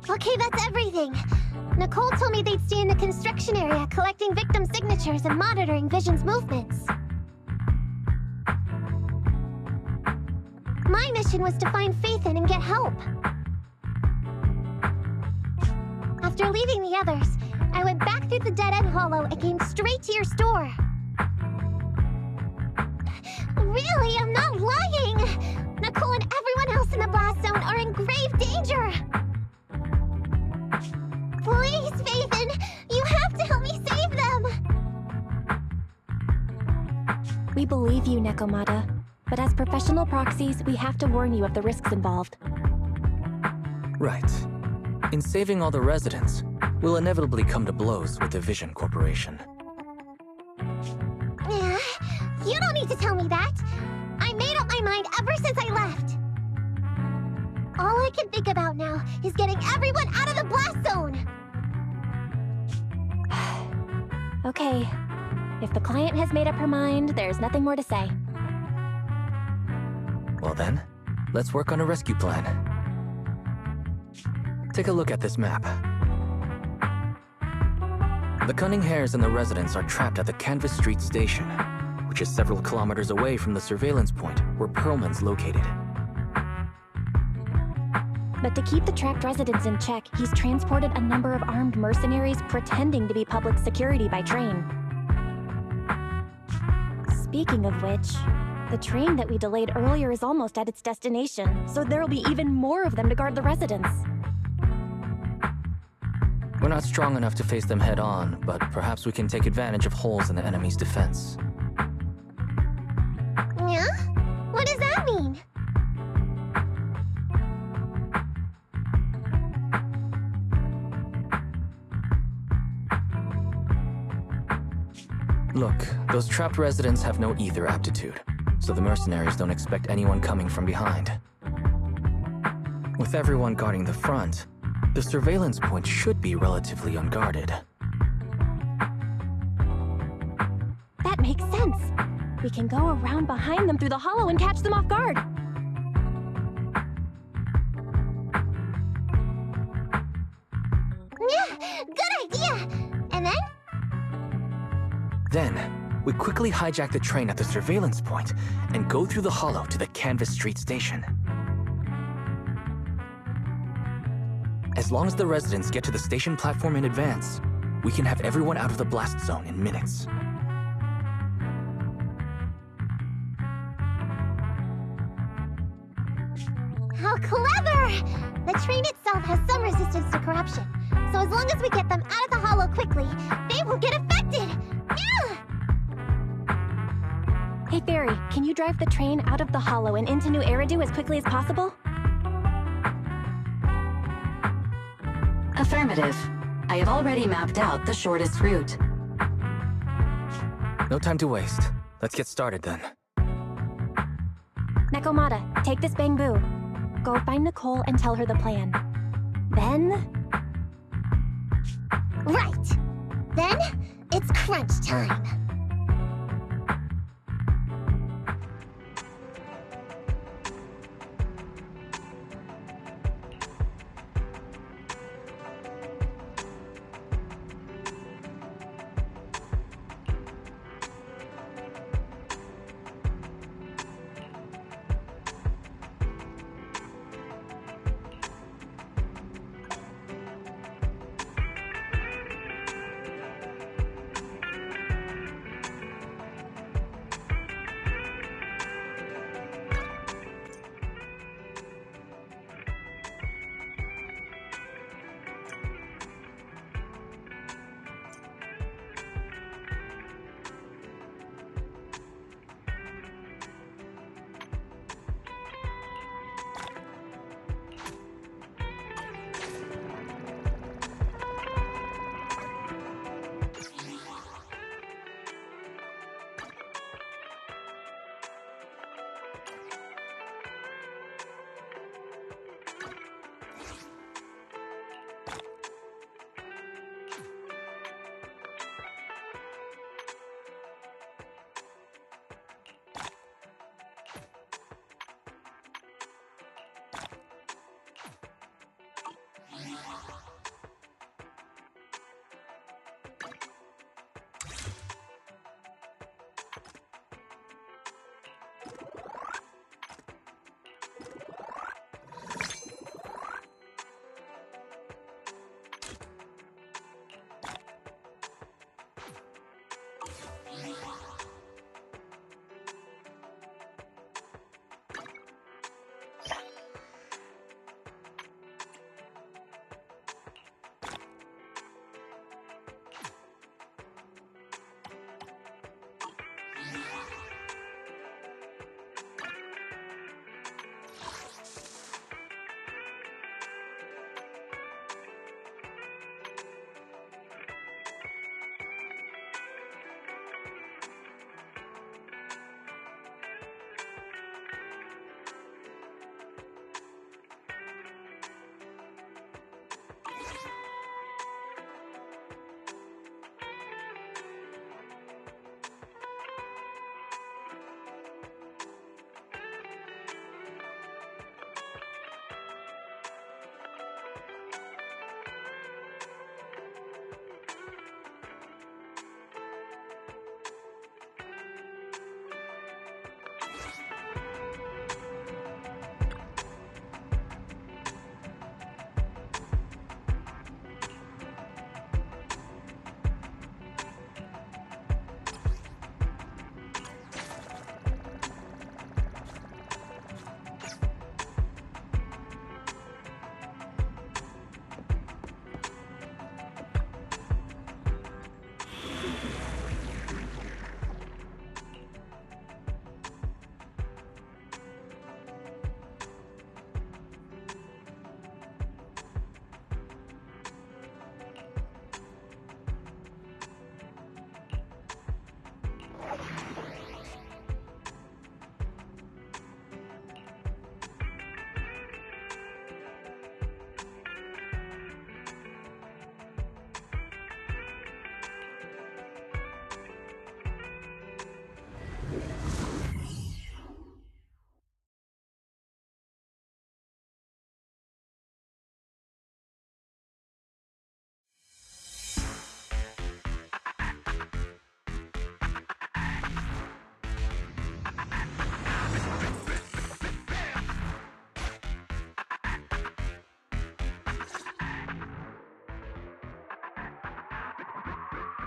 Okay, that's everything. Nicole told me they'd stay in the construction area, collecting victim signatures and monitoring Vision's movements. My mission was to find Faithin and get help. After leaving the others, I went back through the dead-end hollow and came straight to your store. Really, I'm not lying! Nicole and everyone else in the blast zone are in grave danger! Please, Faithin, you have to help me save them! We believe you, Nekomata. But as professional proxies, we have to warn you of the risks involved. Right. In saving all the residents, we'll inevitably come to blows with the Vision Corporation. Yeah, you don't need to tell me that. I made up my mind ever since I left. All I can think about now is getting everyone out of the blast zone. Okay. If the client has made up her mind, there's nothing more to say. Well then, let's work on a rescue plan. Take a look at this map. The Cunning Hares and the residents are trapped at the Canvas Street station, which is several kilometers away from the surveillance point where Perlman's located. But to keep the trapped residents in check, he's transported a number of armed mercenaries pretending to be public security by train. Speaking of which, the train that we delayed earlier is almost at its destination, so there'll be even more of them to guard the residents. We're not strong enough to face them head-on, but perhaps we can take advantage of holes in the enemy's defense. Yeah? What does that mean? Look, those trapped residents have no ether aptitude, so the mercenaries don't expect anyone coming from behind. With everyone guarding the front, the surveillance point should be relatively unguarded. That makes sense. We can go around behind them through the hollow and catch them off guard. Yeah, good idea! And then? Then, we quickly hijack the train at the surveillance point and go through the hollow to the Canvas Street station. As long as the residents get to the station platform in advance, we can have everyone out of the blast zone in minutes. How clever! The train itself has some resistance to corruption, so as long as we get them out of the hollow quickly, they won't get affected! Yeah! Hey Fairy, can you drive the train out of the hollow and into New Eridu as quickly as possible? Affirmative. I have already mapped out the shortest route. No time to waste. Let's get started then. Nekomata, take this bamboo. Go find Nicole and tell her the plan. Then... Right! Then, it's crunch time!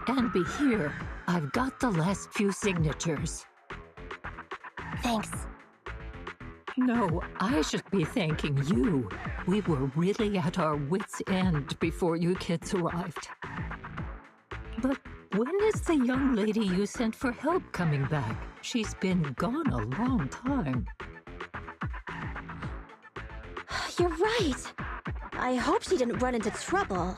And be here. I've got the last few signatures. Thanks. No, I should be thanking you. We were really at our wits' end before you kids arrived. But when is the young lady you sent for help coming back? She's been gone a long time. You're right. I hope she didn't run into trouble.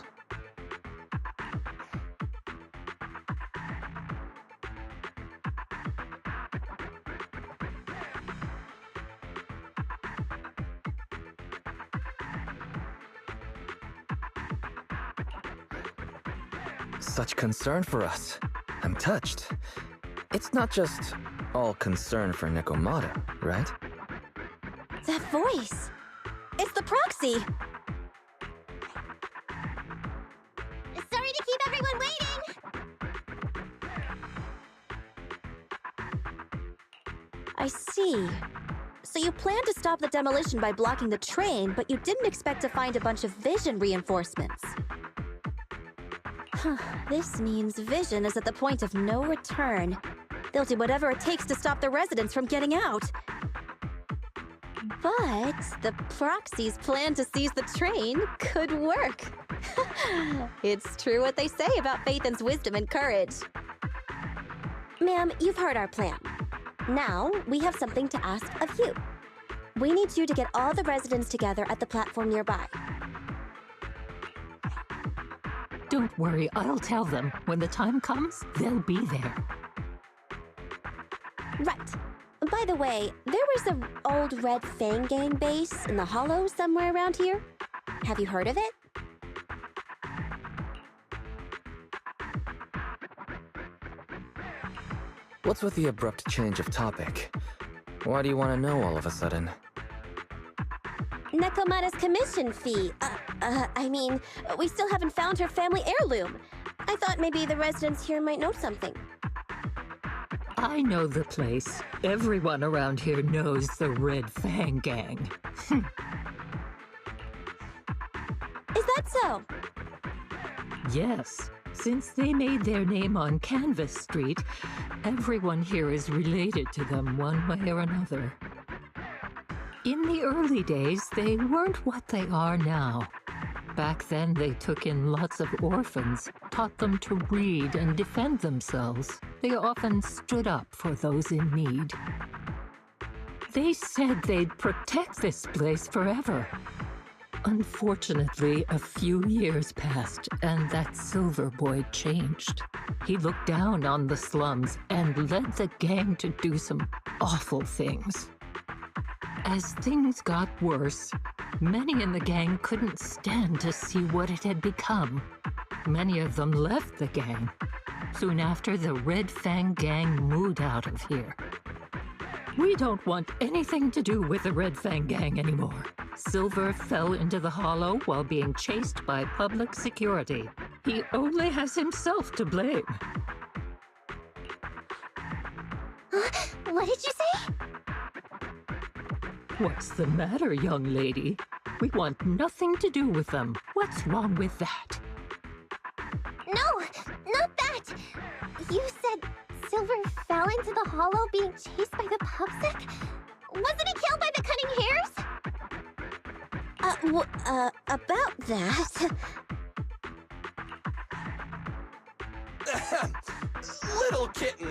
Such concern for us. I'm touched. It's not just all concern for Nekomata, right? That voice. It's the proxy. Sorry to keep everyone waiting! I see. So you planned to stop the demolition by blocking the train, but you didn't expect to find a bunch of vision reinforcements. This means Vision is at the point of no return. They'll do whatever it takes to stop the residents from getting out. But the proxy's plan to seize the train could work. It's true what they say about Phaethon's wisdom and courage. Ma'am, you've heard our plan. Now, we have something to ask of you. We need you to get all the residents together at the platform nearby. Don't worry, I'll tell them. When the time comes, they'll be there. Right. By the way, there was an old Red Fang Gang base in the Hollow somewhere around here. Have you heard of it? What's with the abrupt change of topic? Why do you want to know all of a sudden? Nekomata's commission fee. I mean, we still haven't found her family heirloom. I thought maybe the residents here might know something. I know the place. Everyone around here knows the Red Fang Gang. Is that so? Yes. Since they made their name on Canvas Street, everyone here is related to them one way or another. In the early days, they weren't what they are now. Back then, they took in lots of orphans, taught them to read and defend themselves. They often stood up for those in need. They said they'd protect this place forever. Unfortunately, a few years passed, and that Silver Boy changed. He looked down on the slums and led the gang to do some awful things. As things got worse, many in the gang couldn't stand to see what it had become. Many of them left the gang. Soon after, the Red Fang Gang moved out of here. We don't want anything to do with the Red Fang Gang anymore. Silver fell into the Hollow while being chased by public security. He only has himself to blame. What did you say? What's the matter, young lady? We want nothing to do with them. What's wrong with that? No, not that! You said Silver fell into the Hollow being chased by the public? Wasn't he killed by the cunning hares? About that... Little kitten.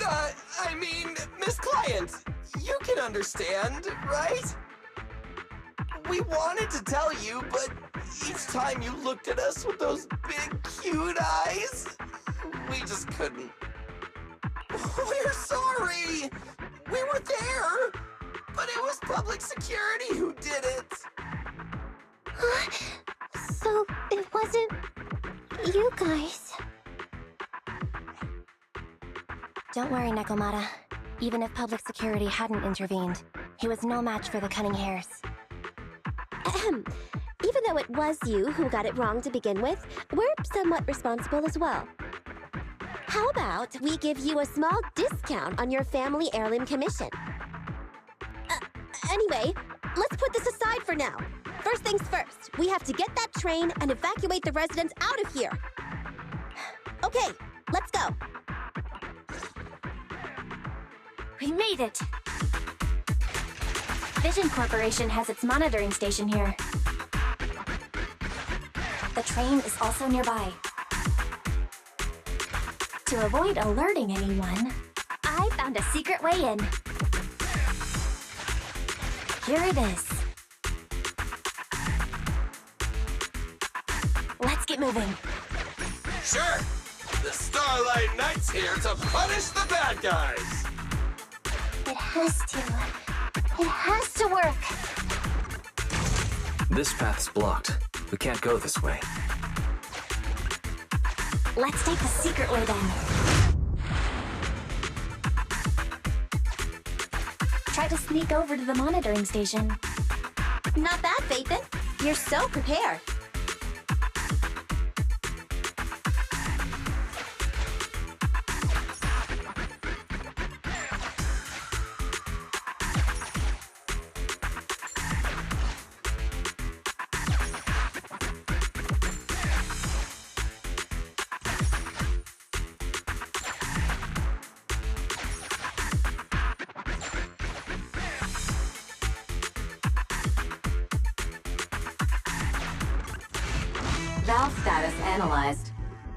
I mean, Miss Client, you can understand, right? We wanted to tell you, but each time you looked at us with those big, cute eyes, we just couldn't. We're sorry! We were there, but it was public security who did it. So it wasn't you guys. Don't worry, Nekomata. Even if public security hadn't intervened, he was no match for the cunning hares. Ahem. Even though it was you who got it wrong to begin with, we're somewhat responsible as well. How about we give you a small discount on your family heirloom commission? Anyway, let's put this aside for now. First things first, we have to get that train and evacuate the residents out of here. Okay, let's go. We made it! Vision Corporation has its monitoring station here. The train is also nearby. To avoid alerting anyone, I found a secret way in. Here it is. Let's get moving. Sure! The Starlight Knight's here to punish the bad guys! It has to. It has to work. This path's blocked. We can't go this way. Let's take the secret way then. Try to sneak over to the monitoring station. Not bad, Phaethon. You're so prepared. Valve status analyzed.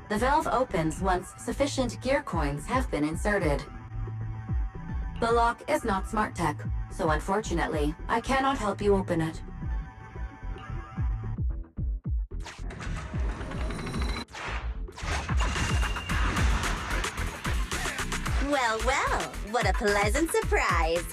The valve opens once sufficient gear coins have been inserted. The lock is not smart tech, so unfortunately, I cannot help you open it. Well, well, what a pleasant surprise.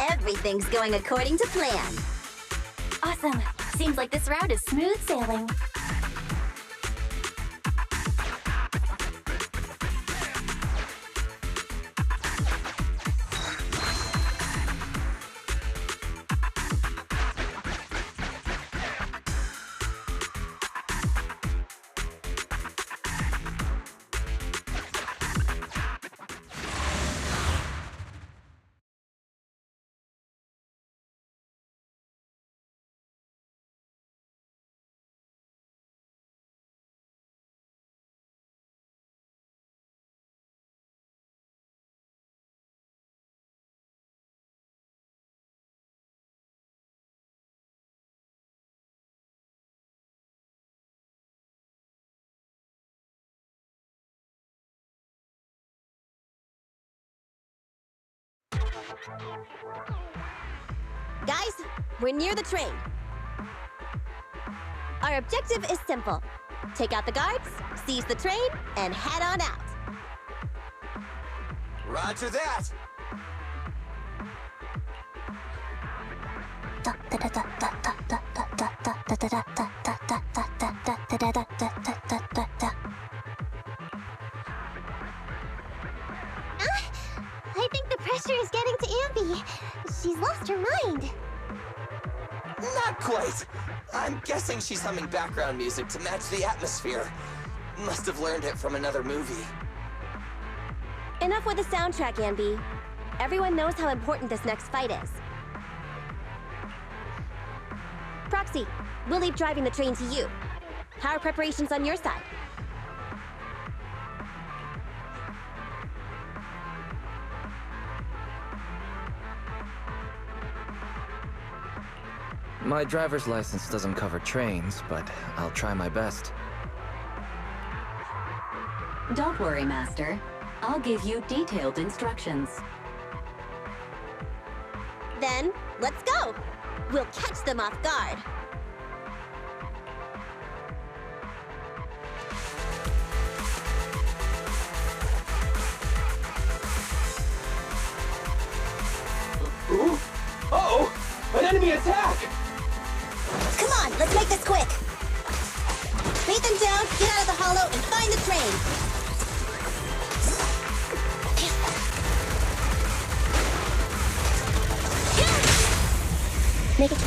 Everything's going according to plan. Awesome. Seems like this route is smooth sailing. Guys, we're near the train. Our objective is simple. Take out the guards, seize the train, and head on out. Roger that! I think the pressure is getting to Ambi. She's lost her mind. Not quite. I'm guessing she's humming background music to match the atmosphere. Must have learned it from another movie. Enough with the soundtrack, Ambi. Everyone knows how important this next fight is. Proxy, we'll leave driving the train to you. How are preparations on your side? My driver's license doesn't cover trains, but I'll try my best. Don't worry, Master. I'll give you detailed instructions. Then, let's go! We'll catch them off guard. Ooh! Uh-oh! enemy attack! Come on, let's make this quick. Beat them down, get out of the hollow, and find the train. Make it.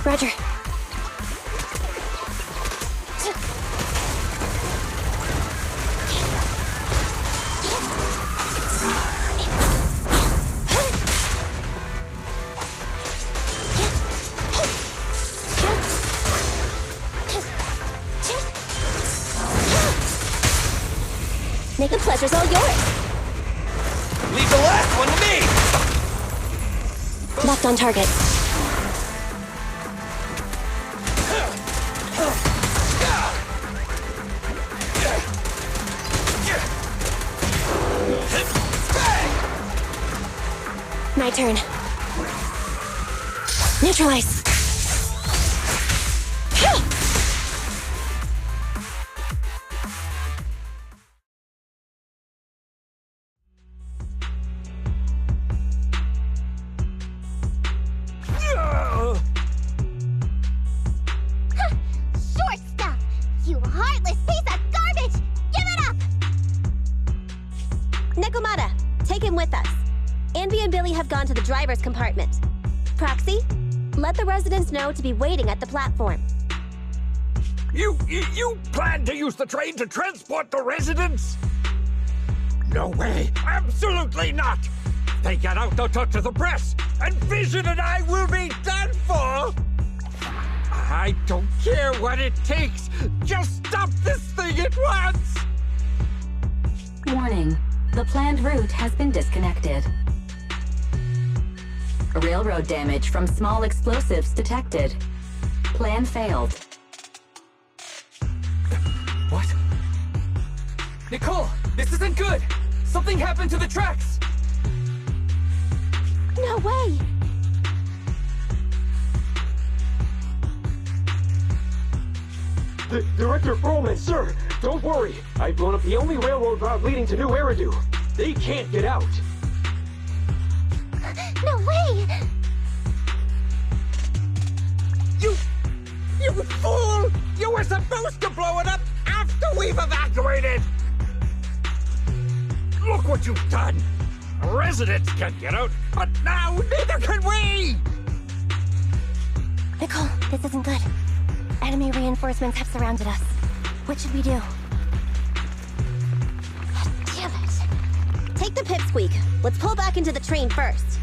Roger. Make the pleasure's all yours. Leave the last one to me! Locked on target. My turn. Neutralize. Short stuff! You heartless piece of garbage! Give it up! Nekomata, take him with us. Anby and Billy have gone to the driver's compartment. Proxy, let the residents know to be waiting at the platform. You plan to use the train to transport the residents? No way! Absolutely not! If they get out, they'll talk to the press, and Vision and I will be done for! I don't care what it takes! Just stop this thing at once! Warning. The planned route has been disconnected. Railroad damage from small explosives detected. Plan failed. What? Nicole, this isn't good! Something happened to the tracks! No way! Director Perlman, sir! Don't worry! I've blown up the only railroad route leading to New Eridu. They can't get out! No way! You fool! You were supposed to blow it up after we've evacuated! Look what you've done! Residents can't get out, but now neither can we! Nicole, this isn't good. Enemy reinforcements have surrounded us. What should we do? Damn it! Take the pipsqueak. Let's pull back into the train first.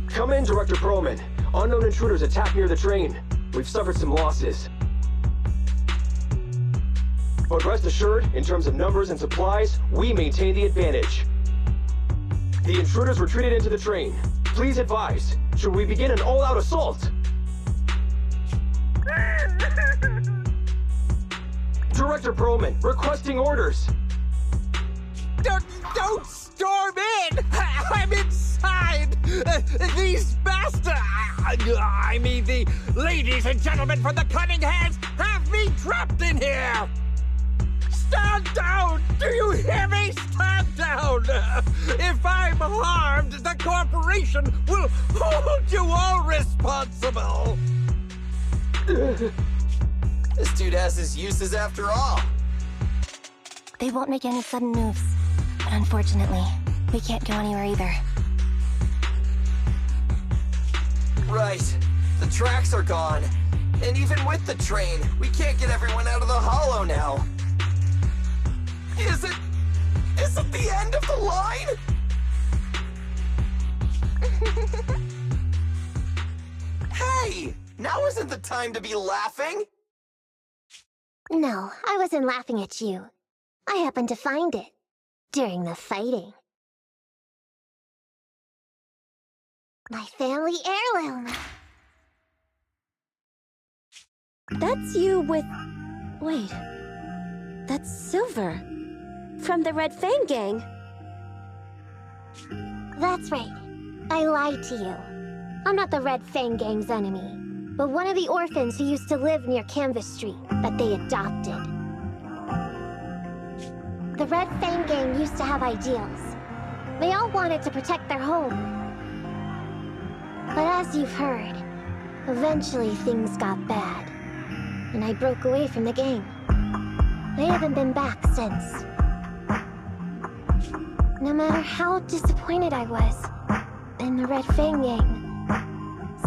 Come in, Director Perlman. Unknown intruders attacked near the train. We've suffered some losses. But rest assured, in terms of numbers and supplies, we maintain the advantage. The intruders retreated into the train. Please advise, should we begin an all-out assault? Director Perlman, requesting orders. Don't storm in! I'm inside! These bastards! I mean, the ladies and gentlemen from the Cunning Hands have me trapped in here! Stand down! Do you hear me? Stand down! If I'm harmed, the corporation will hold you all responsible. This dude has his uses after all. They won't make any sudden moves. But unfortunately, we can't go anywhere either. Right. The tracks are gone. And even with the train, we can't get everyone out of the hollow now. Is it the end of the line? Hey! Now isn't the time to be laughing! No, I wasn't laughing at you. I happened to find it during the fighting. My family heirloom. That's you with... Wait. That's Silver. From the Red Fang Gang. That's right. I lied to you. I'm not the Red Fang Gang's enemy, but one of the orphans who used to live near Canvas Street that they adopted. The Red Fang Gang used to have ideals. They all wanted to protect their home. But as you've heard, eventually things got bad, and I broke away from the gang. I haven't been back since. No matter how disappointed I was in the Red Fang Gang,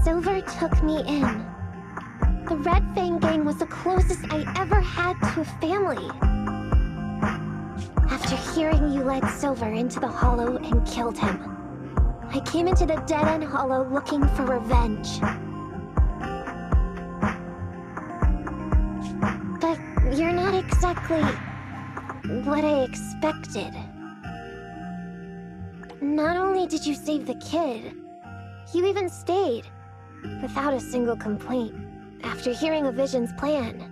Silver took me in. The Red Fang Gang was the closest I ever had to a family. After hearing you led Silver into the Hollow and killed him, I came into the dead-end Hollow looking for revenge. But you're not exactly what I expected. Not only did you save the kid, you even stayed, without a single complaint, after hearing a Vision's plan.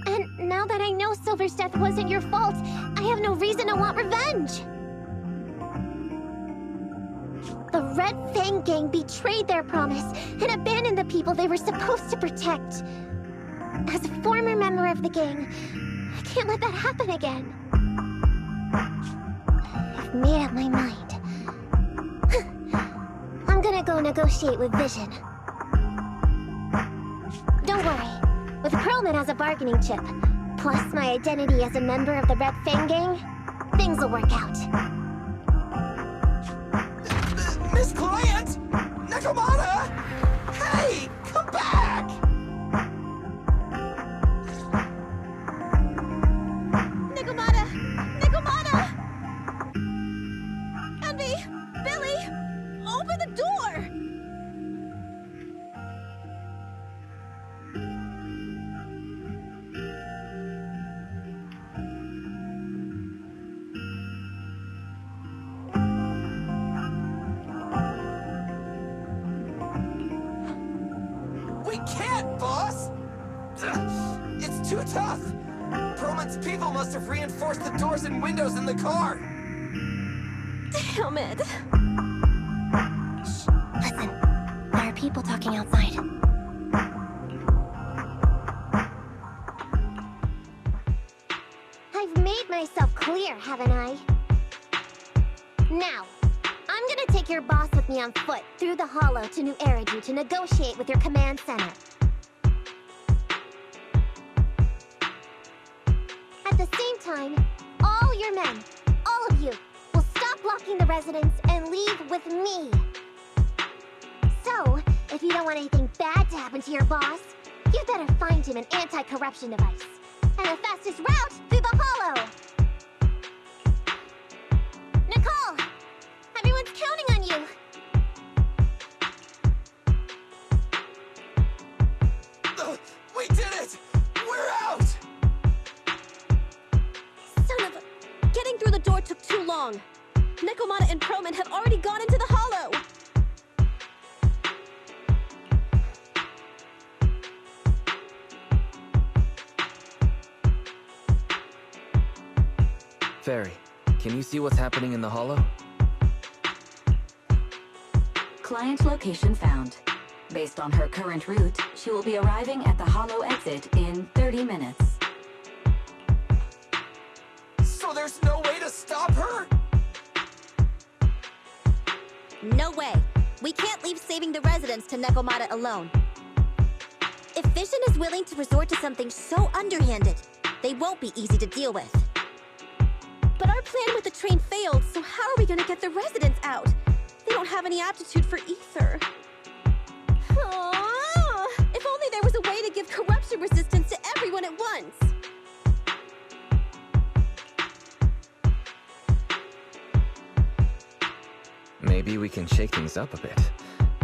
And now that I know Silver's death wasn't your fault, I have no reason to want revenge! The Red Fang Gang betrayed their promise and abandoned the people they were supposed to protect. As a former member of the gang, I can't let that happen again. I've made up my mind. I'm gonna go negotiate with Vision. Don't worry. With Perlman as a bargaining chip, plus my identity as a member of the Red Fang Gang, things will work out. Miss Client! Nakamata! Hey! Come back! Nakamata! Nakamata! Envy! Billy! Open the door! We can't, boss! It's too tough! Perlman's people must have reinforced the doors and windows in the car! Damn it! Shh, listen. There are people talking outside. I've made myself clear, haven't I? Now, I'm gonna take your boss with me on foot through the Hollow to New Eridu to negotiate with your command center. At the same time, all your men, all of you, will stop blocking the residents and leave with me. So, if you don't want anything bad to happen to your boss, you better find him an anti-corruption device. And the fastest route through the Hollow! Nicole! Everyone's counting on you! We did it! We're out! Son of a... Getting through the door took too long. Nekomata and Perlman have already gone into the Hollow! Fairy, can you see what's happening in the Hollow? Client location found. Based on her current route, she will be arriving at the Hollow exit in 30 minutes. So there's no way to No way. We can't leave saving the residents to Nekomata alone. If Vision is willing to resort to something so underhanded, they won't be easy to deal with. But our plan with the train failed, so how are we gonna get the residents out? They don't have any aptitude for ether. Aww, if only there was a way to give corruption resistance to everyone at once. Maybe we can shake things up a bit.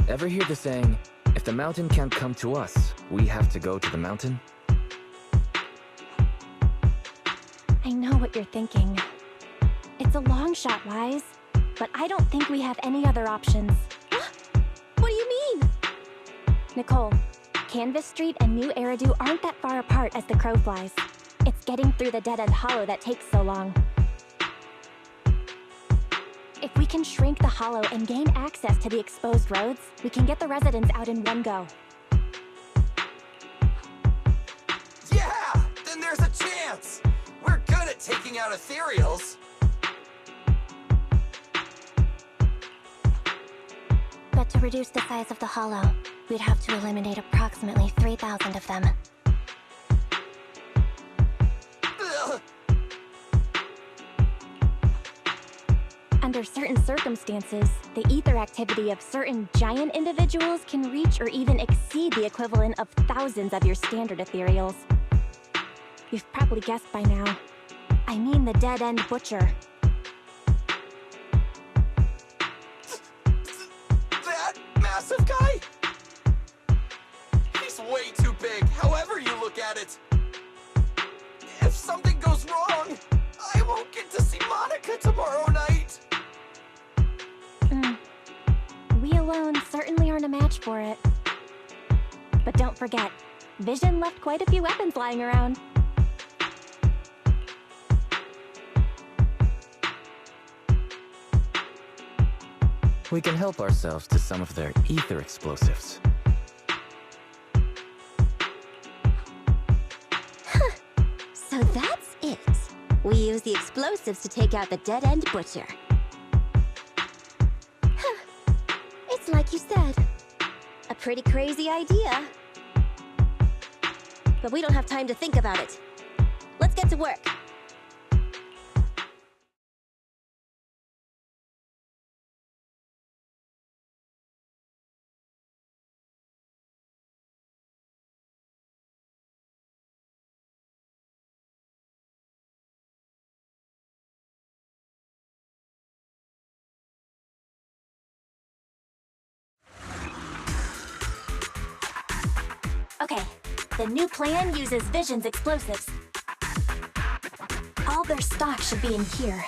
Ever hear the saying, if the mountain can't come to us, we have to go to the mountain? I know what you're thinking. It's a long shot, Wise, but I don't think we have any other options. What do you mean? Nicole, Canvas Street and New Eridu aren't that far apart as the crow flies. It's getting through the dead-end hollow that takes so long. If we can shrink the hollow and gain access to the exposed roads, we can get the residents out in one go. Yeah! Then there's a chance! We're good at taking out ethereals. But to reduce the size of the hollow, we'd have to eliminate approximately 3,000 of them. Ugh. Under certain circumstances, the ether activity of certain giant individuals can reach or even exceed the equivalent of thousands of your standard ethereals. You've probably guessed by now. I mean the dead-end butcher. That massive guy? He's way too big, however you look at it. If something goes wrong, I won't get to see Monica tomorrow night. We alone certainly aren't a match for it. But don't forget, Vision left quite a few weapons lying around. We can help ourselves to some of their ether explosives. So that's it. We use the explosives to take out the dead-end butcher. It's like you said. A pretty crazy idea. But we don't have time to think about it. Let's get to work. Okay, the new plan uses Vision's explosives. All their stock should be in here.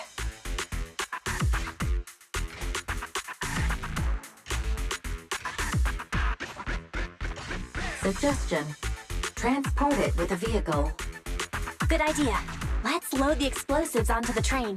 Suggestion. Transport it with a vehicle. Good idea. Let's load the explosives onto the train.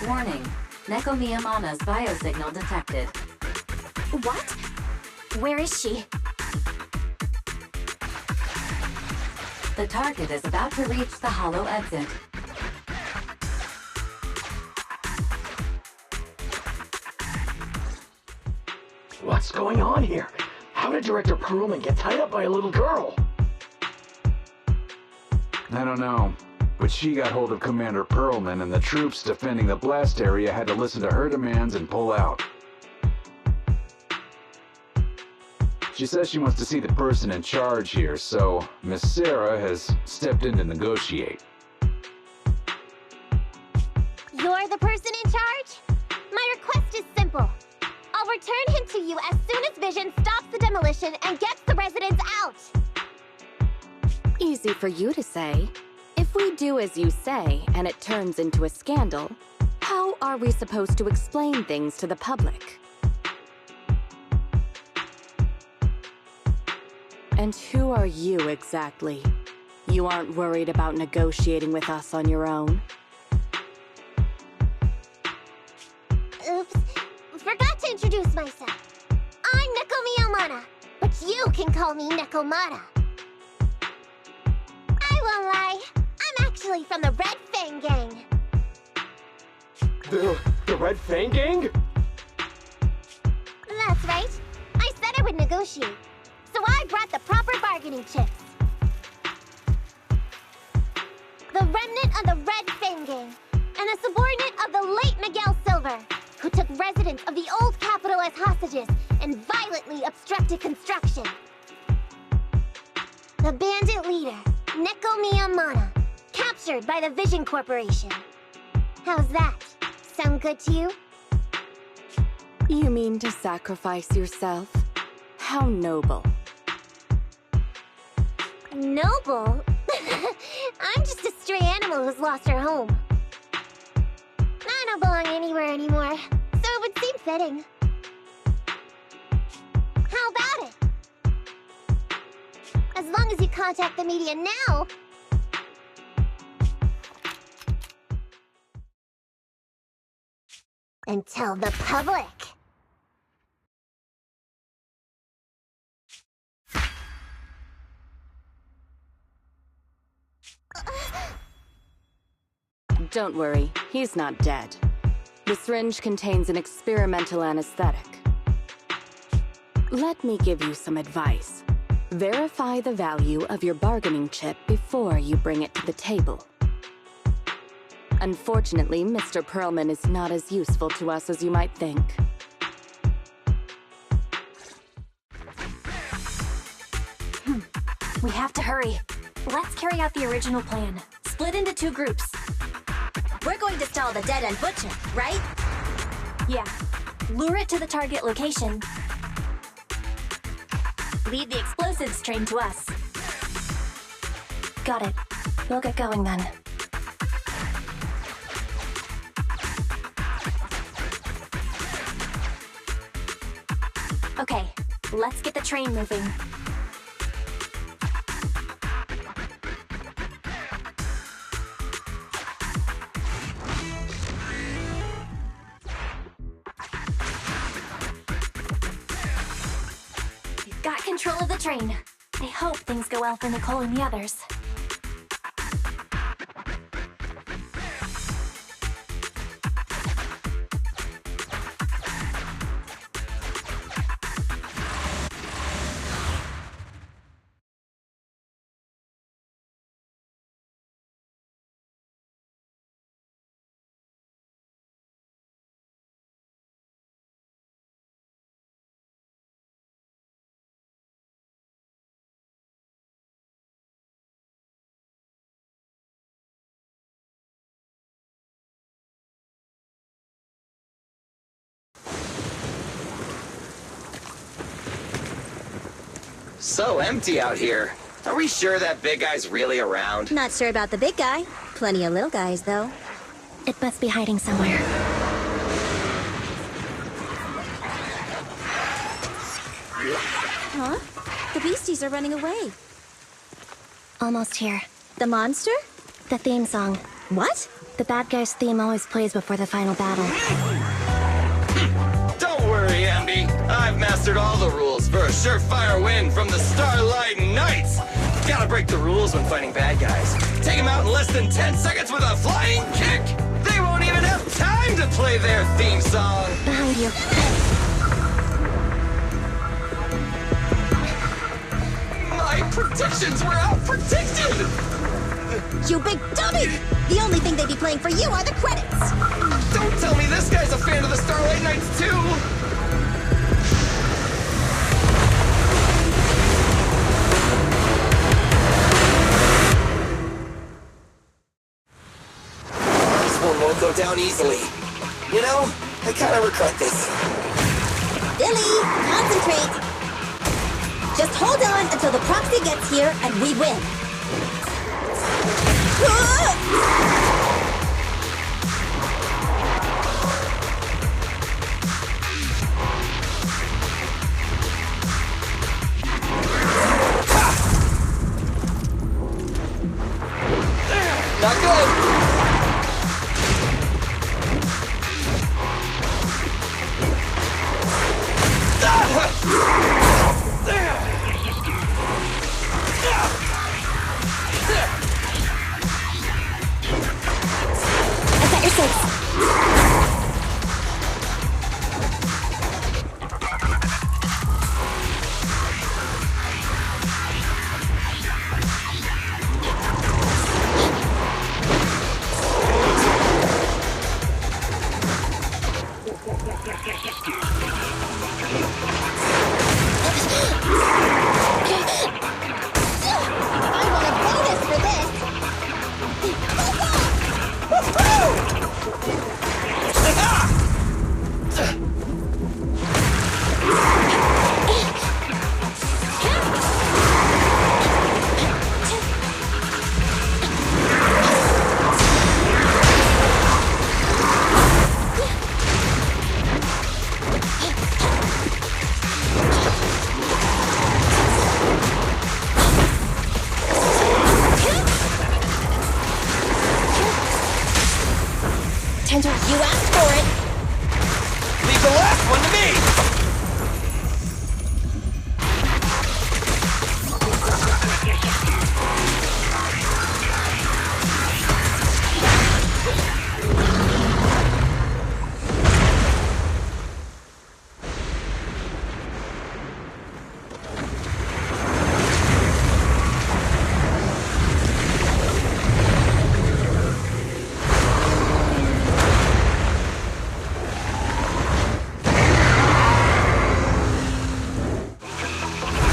Warning, Neko Miyamana's biosignal detected. What? Where is she? The target is about to reach the hollow exit. What's going on here? How did Director Perlman get tied up by a little girl? I don't know, but she got hold of Commander Perlman, and the troops defending the blast area had to listen to her demands and pull out. She says she wants to see the person in charge here, so Miss Sarah has stepped in to negotiate. You're the person in charge? My request is simple. I'll return him to you as soon as Vision stops the demolition and gets the residents out. Easy for you to say. If we do as you say and it turns into a scandal, how are we supposed to explain things to the public? And who are you exactly? You aren't worried about negotiating with us on your own? Oops. Forgot to introduce myself. I'm Neko Miyamana, but you can call me Nekomata. I won't lie, I'm actually from the Red Fang Gang. The Red Fang Gang? That's right. I said I would negotiate, so I brought the proper bargaining chips. The remnant of the Red Fang Gang, and a subordinate of the late Miguel Silver, who took residents of the old capital as hostages and violently obstructed construction. The bandit leader, Neko Miyamana, captured by the Vision Corporation. How's that? Sound good to you? You mean to sacrifice yourself? How noble. Noble? I'm just a stray animal who's lost her home. I don't belong anywhere anymore, so it would seem fitting. How about it? As long as you contact the media now... and tell the public. Don't worry, he's not dead. The syringe contains an experimental anesthetic. Let me give you some advice. Verify the value of your bargaining chip before you bring it to the table. Unfortunately, Mr. Perlman is not as useful to us as you might think. We have to hurry. Let's carry out the original plan. Split into 2 groups. We're going to stall the dead-end butcher, right? Yeah. Lure it to the target location. Leave the explosives train to us. Got it. We'll get going then. Okay, let's get the train moving. We've got control of the train. I hope things go well for Nicole and the others. So empty out here. Are we sure that big guy's really around? Not sure about the big guy. Plenty of little guys, though. It must be hiding somewhere. Huh? The beasties are running away. Almost here. The monster? The theme song. What? The bad guy's theme always plays before the final battle. Don't worry, Ambi. I've mastered all the rules for a surefire win from the Starlight Knights. Gotta break the rules when fighting bad guys. Take them out in less than 10 seconds with a flying kick. They won't even have time to play their theme song. Behind you. My predictions were out-predicted! You big dummy! The only thing they'd be playing for you are the credits! Don't tell me this guy's a fan of the Starlight Knights, too! This one won't go down easily. You know, I kind of regret this. Billy, concentrate! Just hold on until the proxy gets here and we win. Not good! I've got your six. I want a bonus for this! Tender, You asked for it! Leave the last one to me!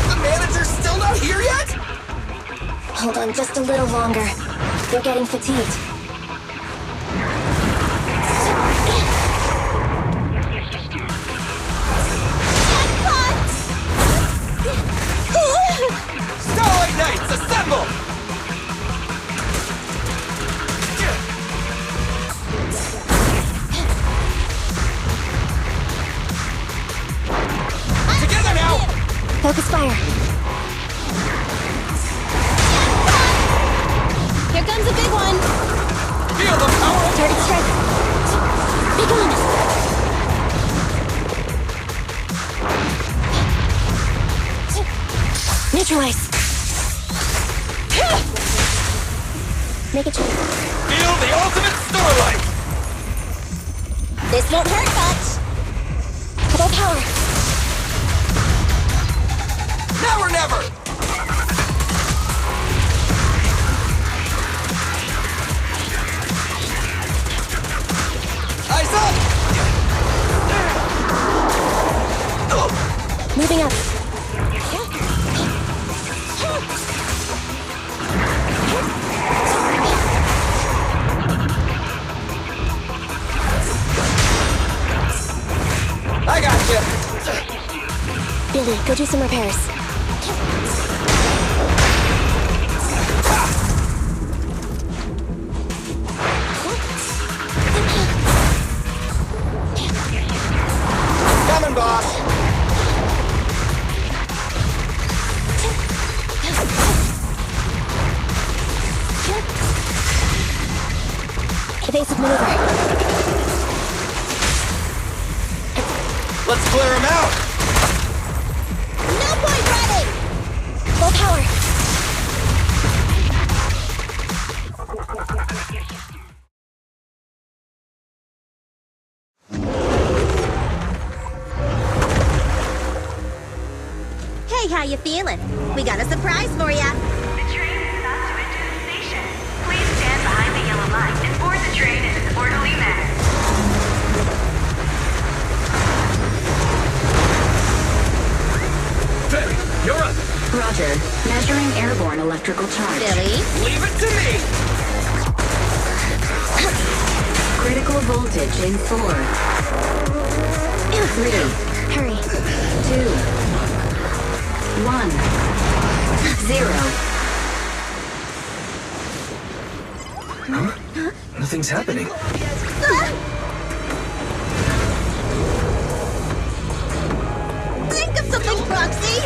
The manager's still not here yet? hold on just a little longer. They're getting fatigued. Starlight Knights, assemble! Together now! Focus fire. Here comes a big one! Feel the power of Target strike. Be gone. Neutralize. Make a choice. Feel the ultimate Starlight! This won't hurt much! Full power. Now or never! Eyes up! Moving up. I got you! Billy, go do some repairs. Coming, boss! over. Let's clear him out! No point running! Full power. Hey, how you feeling? We got a surprise for ya. The train is about to enter the station. Please stand behind the yellow line and board the train in an orderly manner. Faye, you're up! Roger. Measuring airborne electrical charge. Billy? Leave it to me! Critical voltage in 4, 3, Hurry. 2, 1, 0. Nothing's happening. Think of something, Proxy!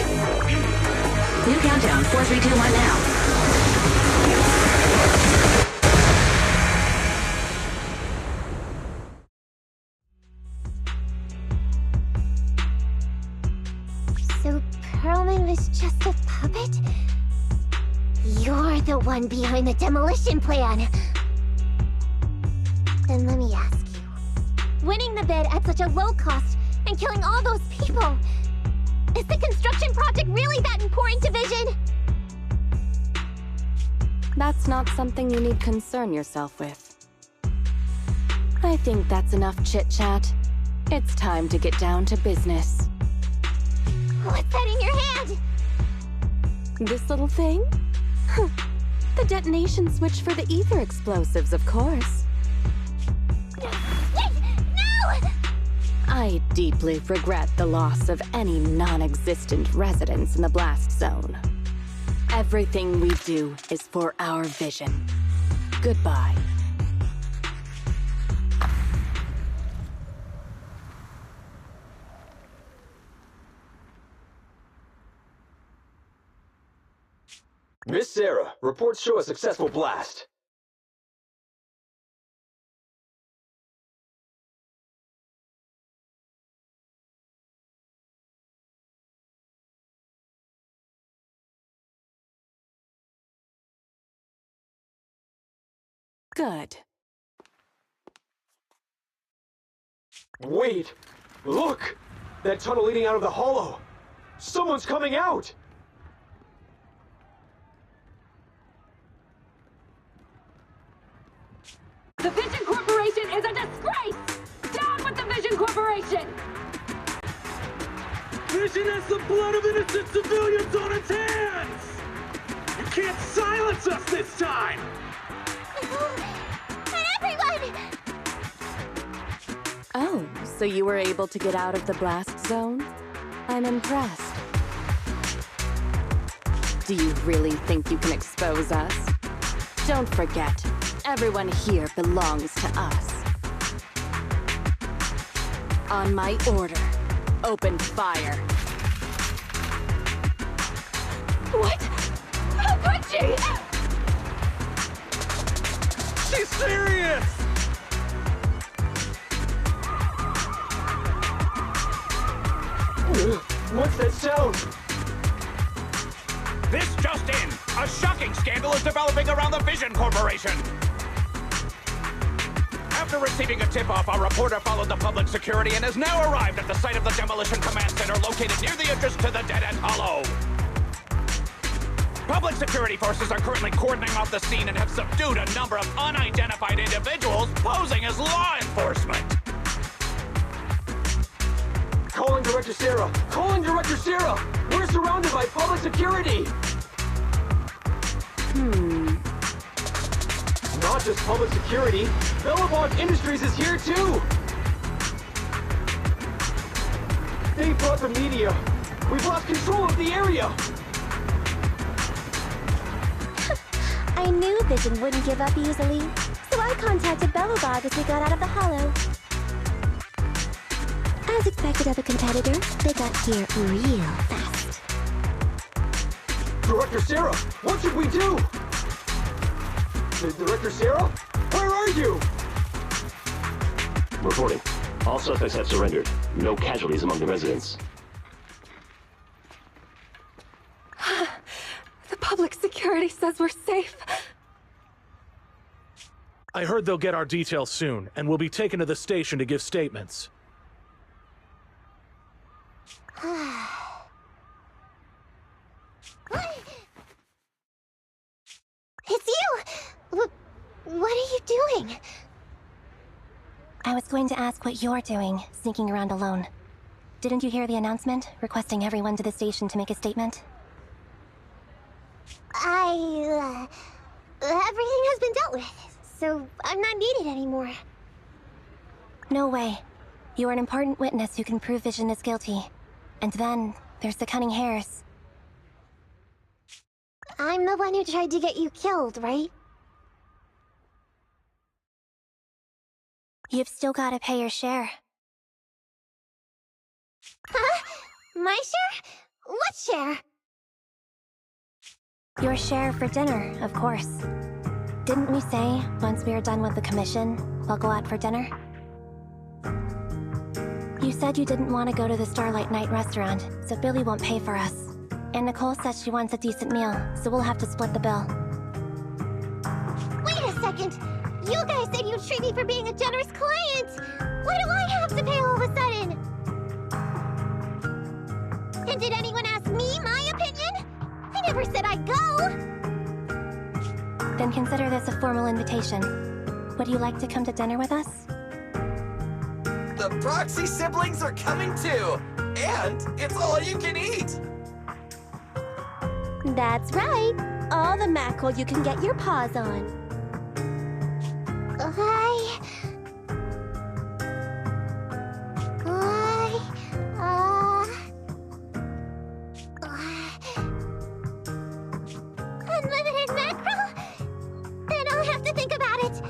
New countdown, 4, 3, 2, 1 now. So Perlman was just a puppet? You're the one behind the demolition plan. Then let me ask you. Winning the bid at such a low cost and killing all those people, is the construction project really that important to Vision? That's not something you need concern yourself with. I think that's enough chit-chat. It's time to get down to business. What's that in your hand? This little thing? The detonation switch for the ether explosives, of course. No! I deeply regret the loss of any non-existent residents in the blast zone. Everything we do is for our vision. Goodbye. Miss Sarah, reports show a successful blast. Good. Wait! Look! That tunnel leading out of the hollow! Someone's coming out! The Vision Corporation is a disgrace! Down with the Vision Corporation! Vision has the blood of innocent civilians on its hands! You can't silence us this time! And everyone! Oh, so you were able to get out of the blast zone? I'm impressed. Do you really think you can expose us? Don't forget, everyone here belongs to us. On my order, open fire. What? How could she? She's serious! What's that sound? This just in! A shocking scandal is developing around the Vision Corporation! After receiving a tip-off, our reporter followed the public security and has now arrived at the site of the Demolition Command Center located near the entrance to the Dead End Hollow. Public security forces are currently cordoning off the scene and have subdued a number of unidentified individuals posing as law enforcement. Calling Director Sarah! Calling Director Sarah! We're surrounded by public security! Not just public security, Bellabog Industries is here too! They brought the media! We've lost control of the area! I knew Vision wouldn't give up easily, so I contacted Bellabog as we got out of the hollow. As expected of a competitor, they got here real fast. Director Sarah, what should we do? Director Sarah? Where are you? Reporting. All suspects have surrendered. No casualties among the residents. The public security says we're safe. I heard they'll get our details soon, and we'll be taken to the station to give statements. It's you! What are you doing? I was going to ask what you're doing, sneaking around alone. Didn't you hear the announcement, requesting everyone to the station to make a statement? Everything has been dealt with, so I'm not needed anymore. No way. You're an important witness who can prove Vision is guilty. And then, there's the Cunning Hares. I'm the one who tried to get you killed, right? You've still gotta pay your share. Huh? My share? What share? Your share for dinner, of course. Didn't we say, once we are done with the commission, we'll go out for dinner? You said you didn't want to go to the Starlight Night restaurant, so Billy won't pay for us. And Nicole says she wants a decent meal, so we'll have to split the bill. Wait a second! You guys said you'd treat me for being a generous client! Why do I have to pay all of a sudden? And did anyone ask me my opinion? I never said I'd go! Then consider this a formal invitation. Would you like to come to dinner with us? The Proxy siblings are coming too! And it's all you can eat! That's right. All the mackerel you can get your paws on. Unlimited mackerel? Then I'll have to think about it.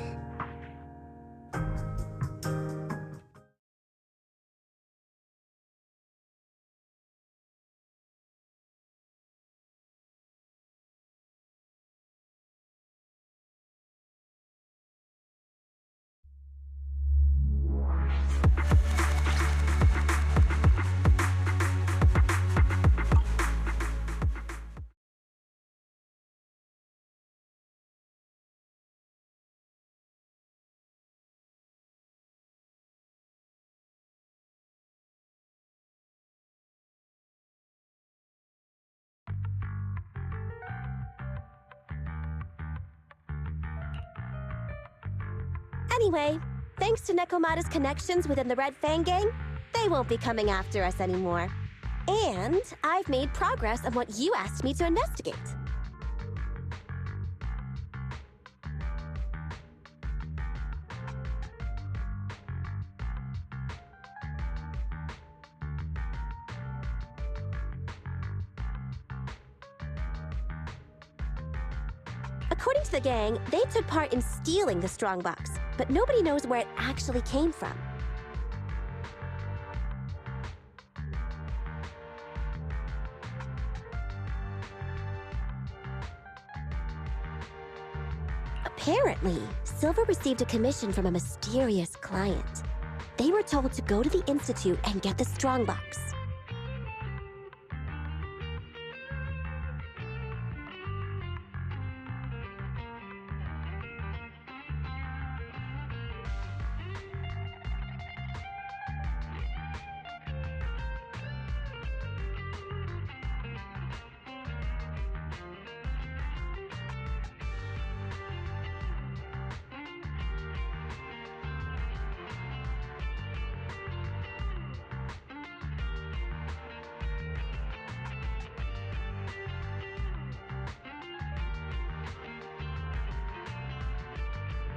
Anyway, thanks to Nekomata's connections within the Red Fang gang, they won't be coming after us anymore. And I've made progress on what you asked me to investigate. According to the gang, they took part in stealing the strongbox, but nobody knows where it actually came from. Apparently, Silver received a commission from a mysterious client. They were told to go to the Institute and get the strongbox.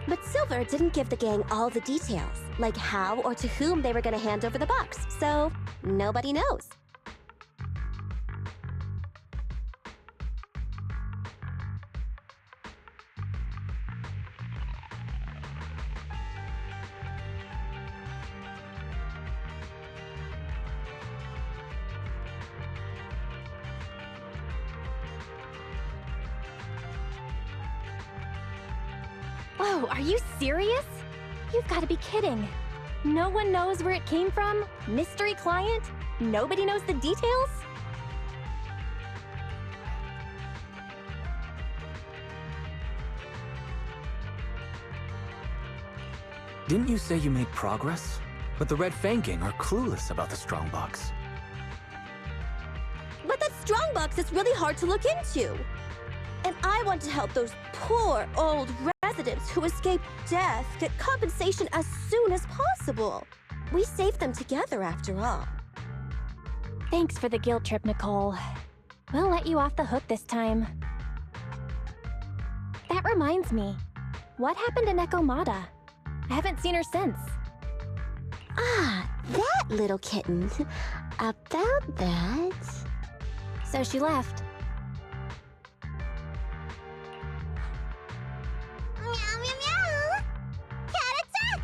But Silver didn't give the gang all the details, like how or to whom they were going to hand over the box, so nobody knows. Whoa, are you serious? You've got to be kidding. No one knows where it came from? Mystery client? Nobody knows the details? Didn't you say you made progress? But the Red Fang gang are clueless about the strongbox. But that strongbox is really hard to look into. And I want to help those poor old residents who escaped death get compensation as soon as possible. We saved them together after all. Thanks for the guilt trip, Nicole. We'll let you off the hook this time. That reminds me. What happened to Nekomata? I haven't seen her since. Ah, that little kitten. About that... So she left. Meow, meow, meow! Cat attack!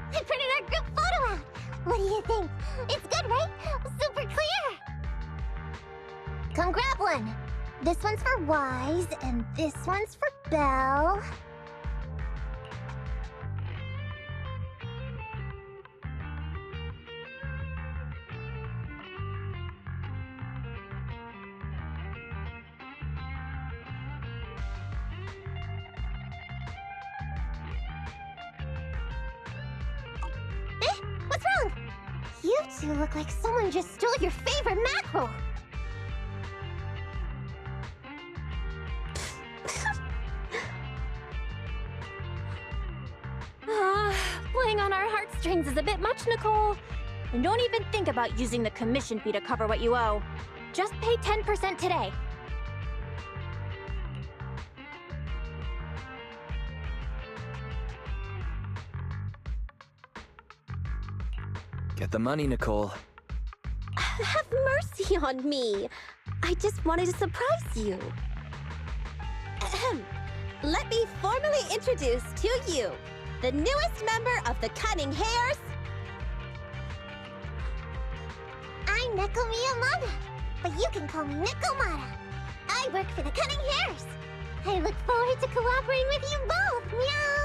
I printed our group photo out! What do you think? It's good, right? Super clear! Come grab one! This one's for Wise, and this one's for Belle. What's wrong? You two look like someone just stole your favorite mackerel. Playing on our heartstrings is a bit much, Nicole. And don't even think about using the commission fee to cover what you owe. Just pay 10% today. Get the money, Nicole. Have mercy on me. I just wanted to surprise you. Ahem. Let me formally introduce to you the newest member of the Cunning Hares. I'm Neko Miyamada, but you can call me Nekomata. I work for the Cunning Hares. I look forward to cooperating with you both, meow!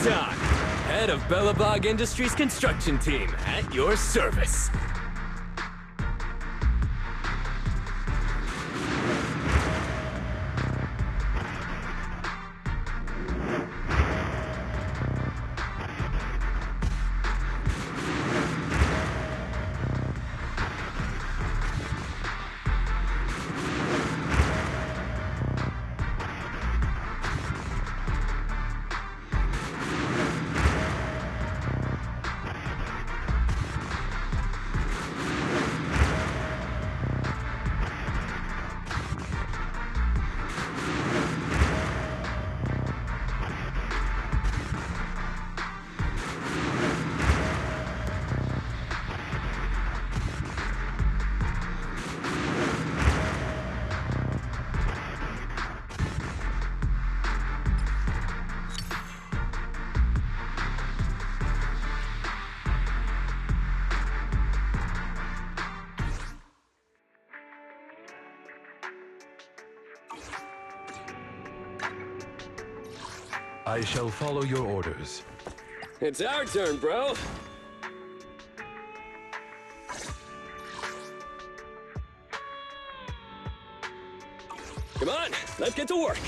time. Head of Bellabog Industries construction team at your service. I shall follow your orders. It's our turn, bro. Come on, let's get to work.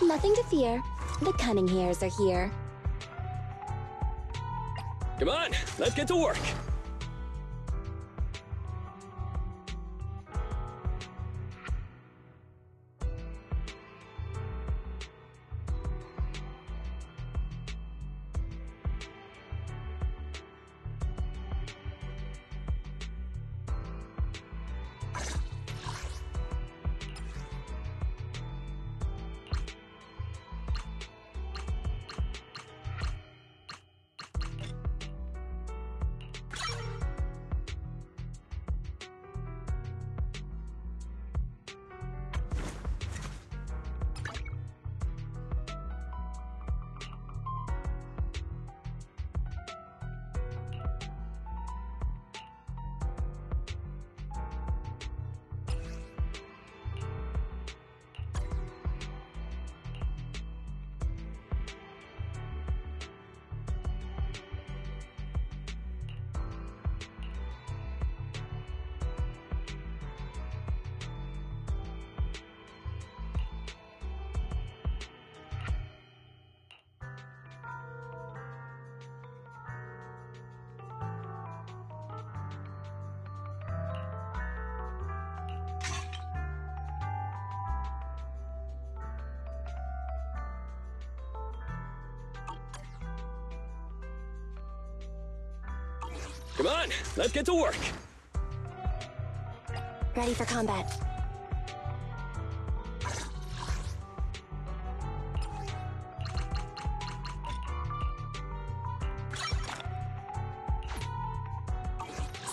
Nothing to fear. The cunning hairs are here. Come on, let's get to work. Come on, let's get to work. Ready for combat.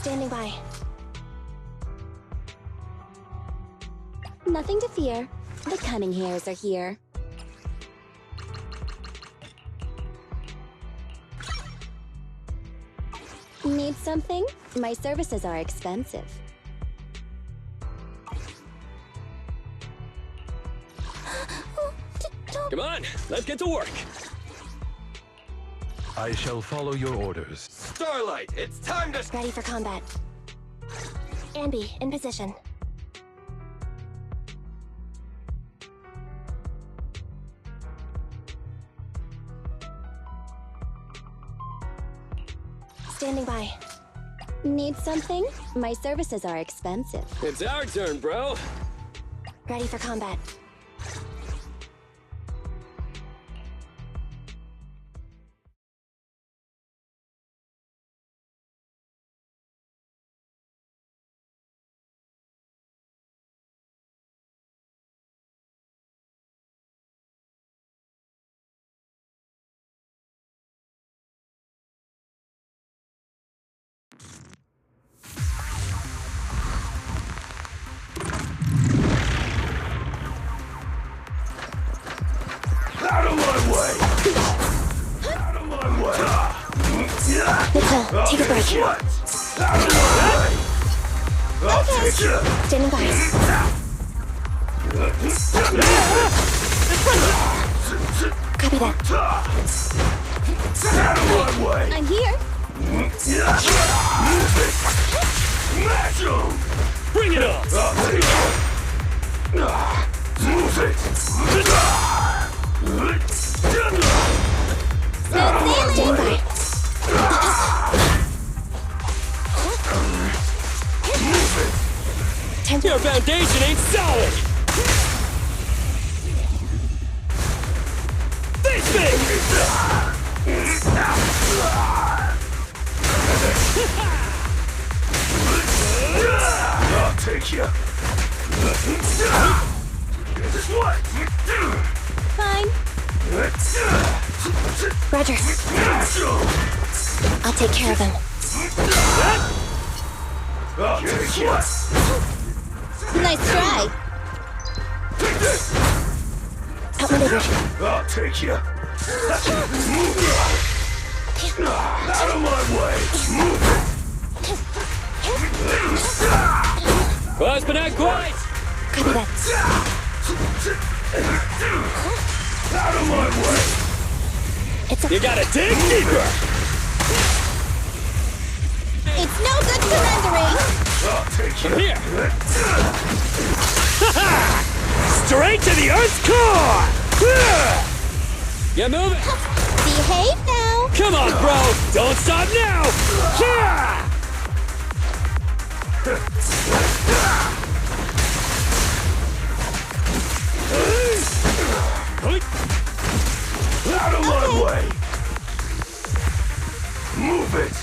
Standing by. Nothing to fear. The cunning hairs are here. Need something? My services are expensive. Come on, let's get to work. I shall follow your orders. Starlight, it's time to... Ready for combat. Ambi, in position. Standing by. Need something? My services are expensive. It's our turn, bro. Ready for combat. Take a break. Okay. Standing by. Copy that. I'm here. Bring it on! Move it! Stand by. Your foundation ain't solid! Face me! I'll take you. What? Fine. Roger. I'll take care of him. I'll take you. Nice try. Outmaneuvered. I'll take you. Out of my way. Move it. Close but not quite! Copy that. Out of my way. It's a... You gotta dig deeper! It's no good surrendering. I'll take you. From here! Straight to the Earth's core! You moving? Behave now. Come on, bro! Don't stop now! Out of my way. Move it.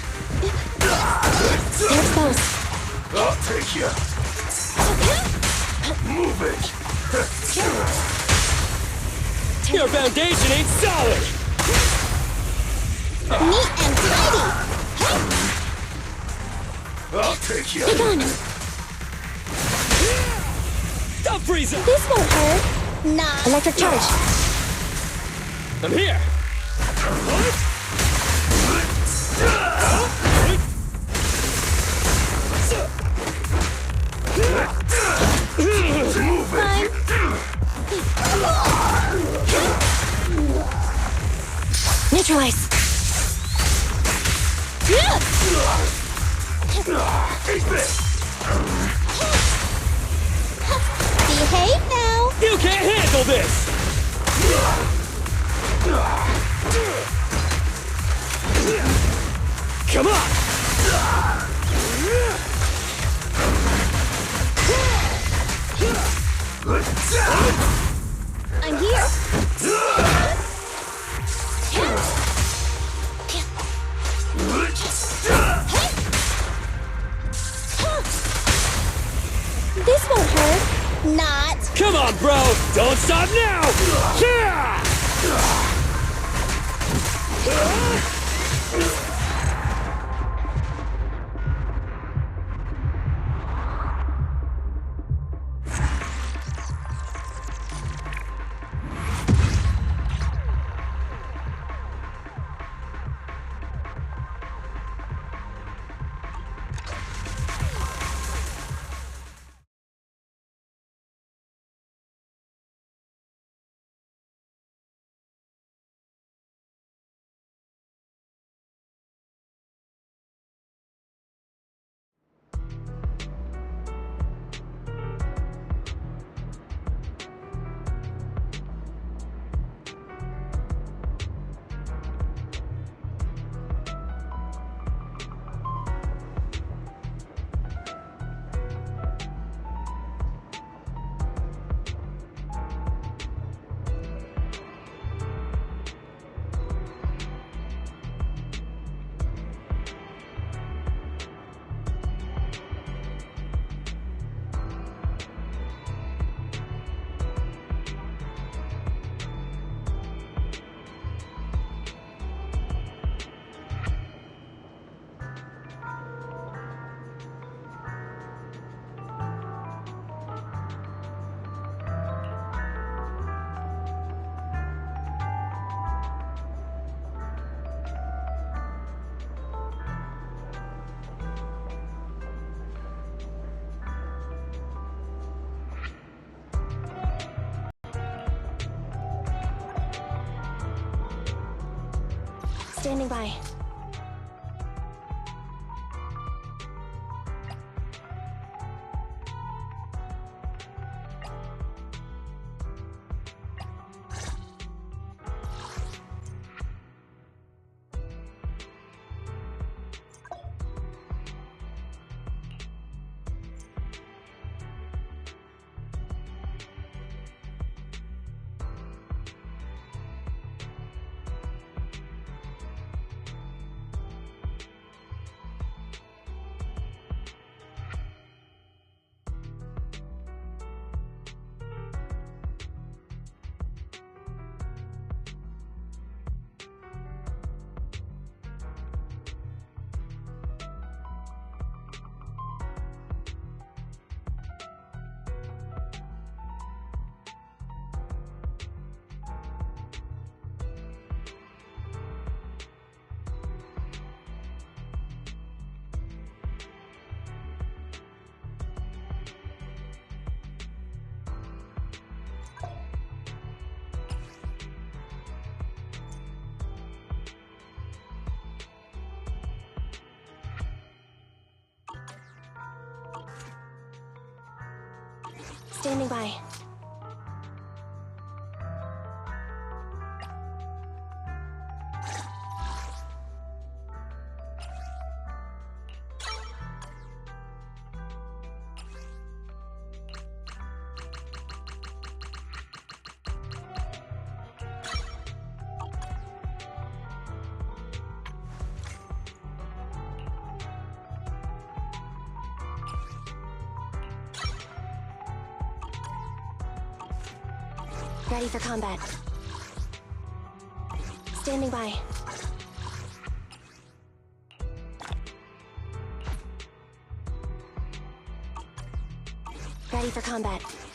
Stay exposed. I'll take you. Move it. Your foundation ain't solid! Neat and tidy. I'll take you. Be gone. Don't freeze up! This won't hurt. Nah. Electric charge. I'm here! Fine. Neutralize. Behave now. You can't handle this! Come on! I'm here. This won't hurt. Not. Come on, bro! Don't stop now! Standing by. Standing by. Ready for combat. Standing by. Ready for combat.